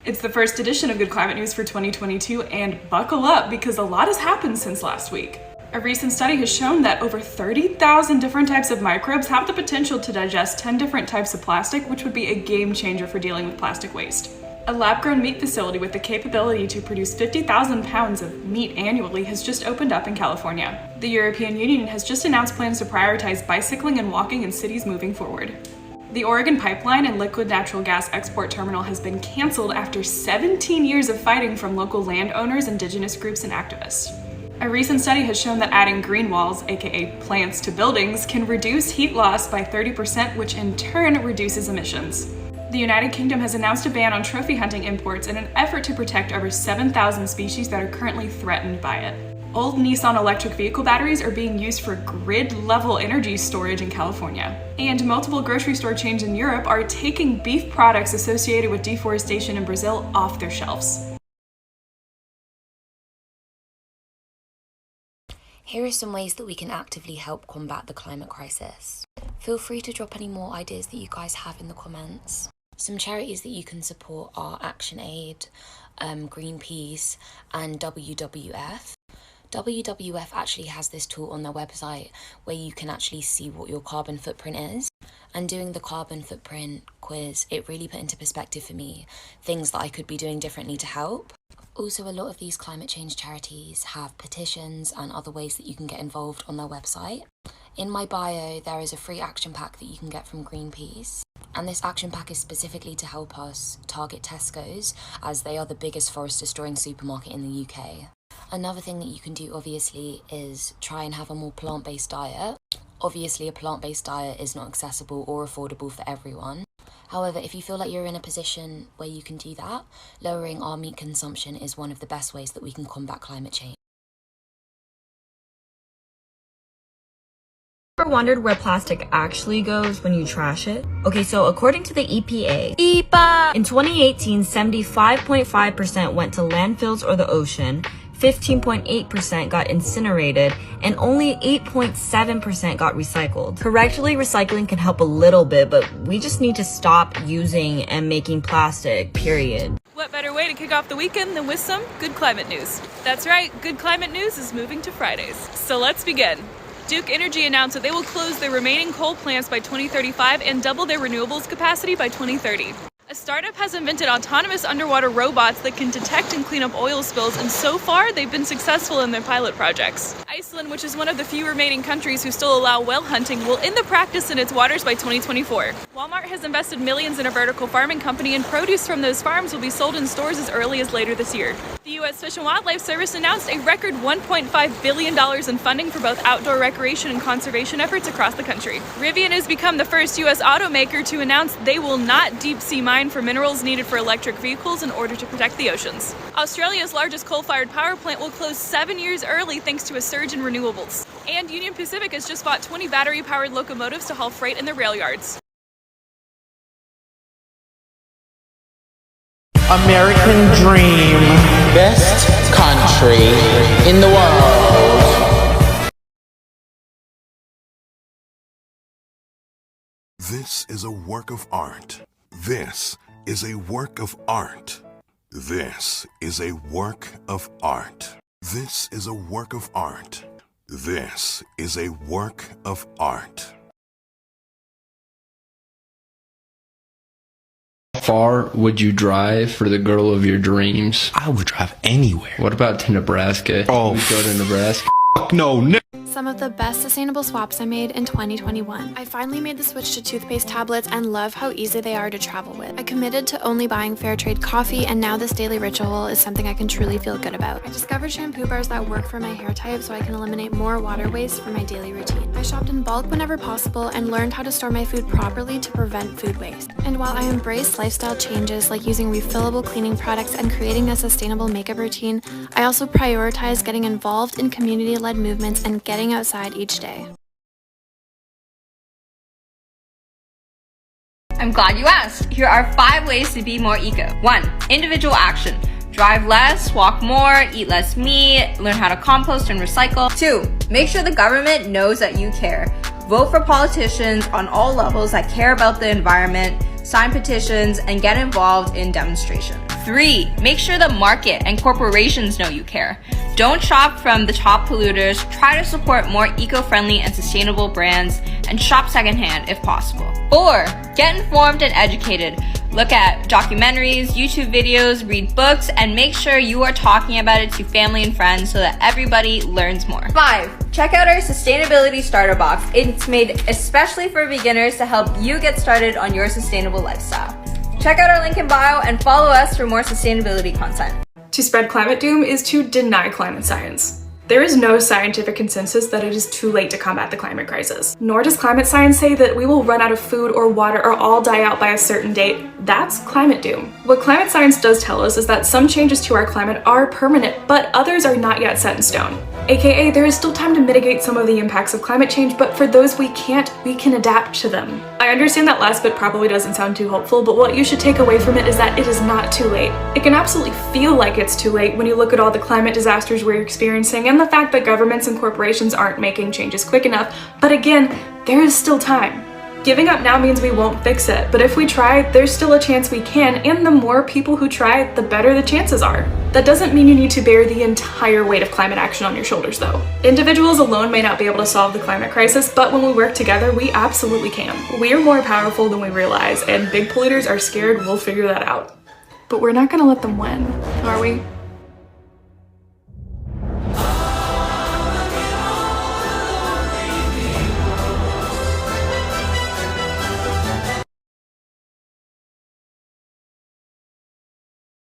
It's the first edition of Good Climate News for 2022, and buckle up because a lot has happened since last week. A recent study has shown that over 30,000 different types of microbes have the potential to digest 10 different types of plastic, which would be a game changer for dealing with plastic waste. A lab-grown meat facility with the capability to produce 50,000 pounds of meat annually has just opened up in California. The European Union has just announced plans to prioritize bicycling and walking in cities moving forward. The Oregon Pipeline and liquid natural gas export terminal has been canceled after 17 years of fighting from local landowners, indigenous groups, and activists. A recent study has shown that adding green walls, aka plants, to buildings can reduce heat loss by 30%, which in turn reduces emissions. The United Kingdom has announced a ban on trophy hunting imports in an effort to protect over 7,000 species that are currently threatened by it. Old Nissan electric vehicle batteries are being used for grid-level energy storage in California. And multiple grocery store chains in Europe are taking beef products associated with deforestation in Brazil off their shelves. Here are some ways that we can actively help combat the climate crisis. Feel free to drop any more ideas that you guys have in the comments. Some charities that you can support are ActionAid, Greenpeace, and WWF. WWF actually has this tool on their website where you can actually see what your carbon footprint is. And doing the carbon footprint quiz, it really put into perspective for me things that I could be doing differently to help. Also, a lot of these climate change charities have petitions and other ways that you can get involved on their website. In my bio, there is a free action pack that you can get from Greenpeace. And this action pack is specifically to help us target Tesco's, as they are the biggest forest destroying supermarket in the UK. Another thing that you can do, obviously, is try and have a more plant-based diet. Obviously, a plant-based diet is not accessible or affordable for everyone. However, if you feel like you're in a position where you can do that, lowering our meat consumption is one of the best ways that we can combat climate change. Ever wondered where plastic actually goes when you trash it? Okay, so according to the EPA, in 2018, 75.5% went to landfills or the ocean, 15.8% got incinerated, and only 8.7% got recycled. Correctly recycling can help a little bit, but we just need to stop using and making plastic, period. What better way to kick off the weekend than with some Good Climate News? That's right, Good Climate News is moving to Fridays. So let's begin. Duke Energy announced that they will close their remaining coal plants by 2035 and double their renewables capacity by 2030. A startup has invented autonomous underwater robots that can detect and clean up oil spills, and so far they've been successful in their pilot projects. Iceland, which is one of the few remaining countries who still allow whale hunting, will end the practice in its waters by 2024. Walmart has invested millions in a vertical farming company, and produce from those farms will be sold in stores as early as later this year. The U.S. Fish and Wildlife Service announced a record $1.5 billion in funding for both outdoor recreation and conservation efforts across the country. Rivian has become the first U.S. automaker to announce they will not deep-sea mine for minerals needed for electric vehicles in order to protect the oceans. Australia's largest coal-fired power plant will close 7 years early thanks to a surge in renewables. And Union Pacific has just bought 20 battery-powered locomotives to haul freight in their rail yards. American dream. Best country in the world. This is a work of art. This is a work of art. This is a work of art. This is a work of art. This is a work of art. How far would you drive for the girl of your dreams? I would drive anywhere. What about to Nebraska? Oh, We'd go to Nebraska. No. Some of the best sustainable swaps I made in 2021. I finally made the switch to toothpaste tablets and love how easy they are to travel with. I committed to only buying fair trade coffee, and now this daily ritual is something I can truly feel good about. I discovered shampoo bars that work for my hair type so I can eliminate more water waste from my daily routine. I shopped in bulk whenever possible and learned how to store my food properly to prevent food waste. And while I embrace lifestyle changes like using refillable cleaning products and creating a sustainable makeup routine, I also prioritize getting involved in community-led movements and getting outside each day. I'm glad you asked. Here are 5 ways to be more eco. 1. Individual action. Drive less, walk more, eat less meat, learn how to compost and recycle. 2. Make sure the government knows that you care. Vote for politicians on all levels that care about the environment. sign petitions, and get involved in demonstrations. 3. Make sure the market and corporations know you care. Don't shop from the top polluters, try to support more eco-friendly and sustainable brands, and shop secondhand if possible. 4. Get informed and educated. Look at documentaries, YouTube videos, read books, and make sure you are talking about it to family and friends so that everybody learns more. 5. Check out our Sustainability Starter Box. It's made especially for beginners to help you get started on your sustainable lifestyle. Check out our link in bio and follow us for more sustainability content. To spread climate doom is to deny climate science. There is no scientific consensus that it is too late to combat the climate crisis. Nor does climate science say that we will run out of food or water or all die out by a certain date. That's climate doom. What climate science does tell us is that some changes to our climate are permanent, but others are not yet set in stone. AKA, there is still time to mitigate some of the impacts of climate change, but for those we can't, we can adapt to them. I understand that last bit probably doesn't sound too hopeful, but what you should take away from it is that it is not too late. It can absolutely feel like it's too late when you look at all the climate disasters we're experiencing and the fact that governments and corporations aren't making changes quick enough, but again, there is still time. Giving up now means we won't fix it, but if we try, there's still a chance we can, and the more people who try, the better the chances are. That doesn't mean you need to bear the entire weight of climate action on your shoulders, though. Individuals alone may not be able to solve the climate crisis, but when we work together, we absolutely can. We are more powerful than we realize, and big polluters are scared we'll figure that out. But we're not gonna let them win, are we?